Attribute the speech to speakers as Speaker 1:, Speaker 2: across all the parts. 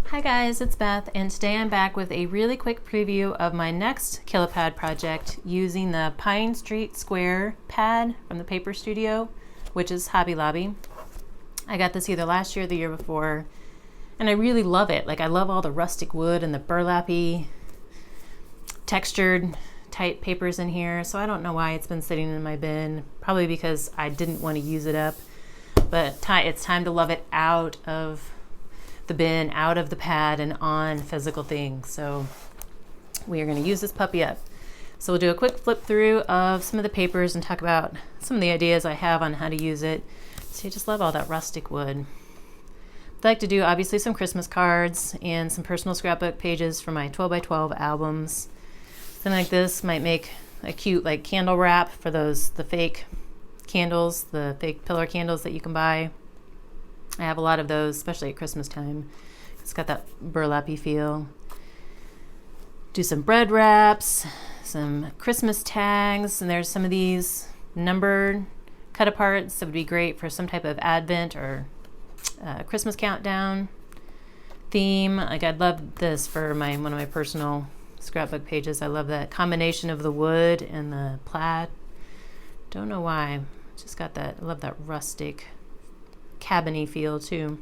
Speaker 1: Hi guys, it's Beth, and today I'm back with a really quick preview of my next Kilopad project using the Pine Street Square pad from the Paper Studio, which is Hobby Lobby. I got this either last year or the year before, and I really love it. Like, I love all the rustic wood and the burlappy, textured type papers in here, so I don't know why it's been sitting in my bin. Probably because I didn't want to use it up, but it's time to love it out of the bin, out of the pad, and on physical things. So we are going to use this puppy up. So we'll do a quick flip through of some of the papers and talk about some of the ideas I have on how to use it. So I just love all that rustic wood. I'd like to do obviously some Christmas cards and some personal scrapbook pages for my 12x12 albums. Something like this might make a cute like candle wrap for the fake candles, the fake pillar candles that you can buy. I have a lot of those, especially at Christmas time. It's got that burlappy feel. Do some bread wraps, some Christmas tags, and there's some of these numbered cut aparts that would be great for some type of Advent or Christmas countdown theme. Like, I'd love this for one of my personal scrapbook pages. I love that combination of the wood and the plaid. Don't know why. Just got that. I love that rustic cabiny feel too.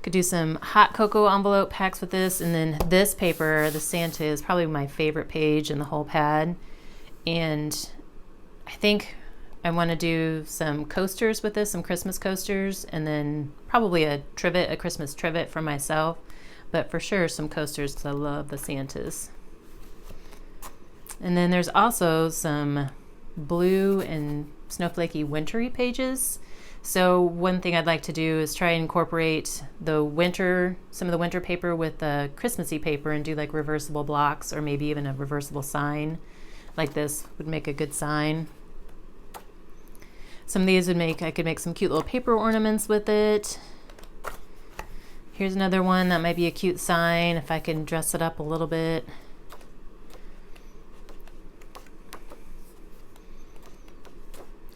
Speaker 1: Could do some hot cocoa envelope packs with this, and then this paper, the Santa, is probably my favorite page in the whole pad, and I think I want to do some coasters with this, some Christmas coasters, and then probably a Christmas trivet for myself, but for sure some coasters because I love the Santas. And then there's also some blue and snowflakey wintry pages. So one thing I'd like to do is try and incorporate some of the winter paper with the Christmassy paper and do like reversible blocks, or maybe even a reversible sign. Like this would make a good sign. Some of these I could make some cute little paper ornaments with it. Here's another one that might be a cute sign if I can dress it up a little bit.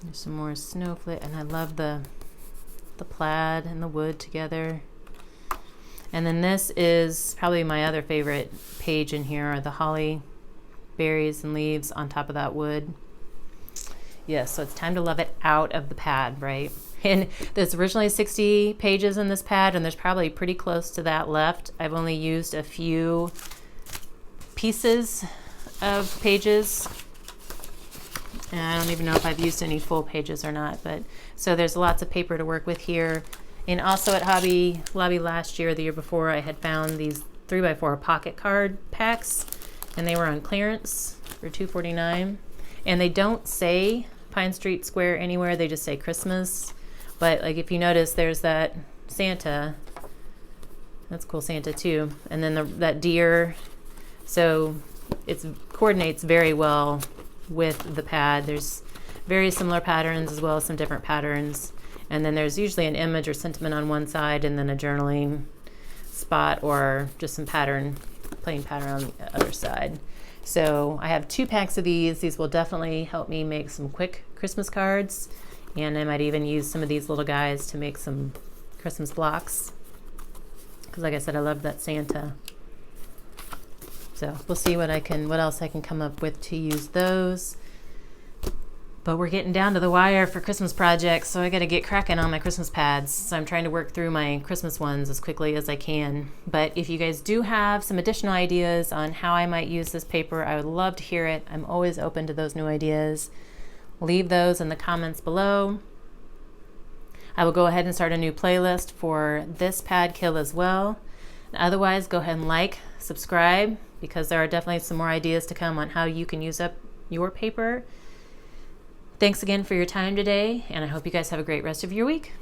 Speaker 1: There's some more snowflake, and I love the plaid and the wood together. And then this is probably my other favorite page in here, are the holly berries and leaves on top of that wood. Yes, so it's time to love it out of the pad, right? And there's originally 60 pages in this pad, and there's probably pretty close to that left. I've only used a few pieces of pages, and I don't even know if I've used any full pages or not, but so there's lots of paper to work with here. And also at Hobby Lobby last year, the year before, I had found these 3x4 pocket card packs, and they were on clearance for $2.49. And they don't say Pine Street Square anywhere, they just say Christmas. But like, if you notice, there's that Santa. That's cool, Santa too. And then that deer. So it coordinates very well with the pad. There's very similar patterns as well as some different patterns, and then there's usually an image or sentiment on one side and then a journaling spot or just some plain pattern on the other side. So I have 2 packs of these will definitely help me make some quick Christmas cards, and I might even use some of these little guys to make some Christmas blocks, because like I said, I love that Santa. So we'll see what else I can come up with to use those. But we're getting down to the wire for Christmas projects, so I got to get cracking on my Christmas pads. So I'm trying to work through my Christmas ones as quickly as I can. But if you guys do have some additional ideas on how I might use this paper, I would love to hear it. I'm always open to those new ideas. Leave those in the comments below. I will go ahead and start a new playlist for this pad kill as well. Otherwise, go ahead and like, subscribe, because there are definitely some more ideas to come on how you can use up your paper. Thanks again for your time today, and I hope you guys have a great rest of your week.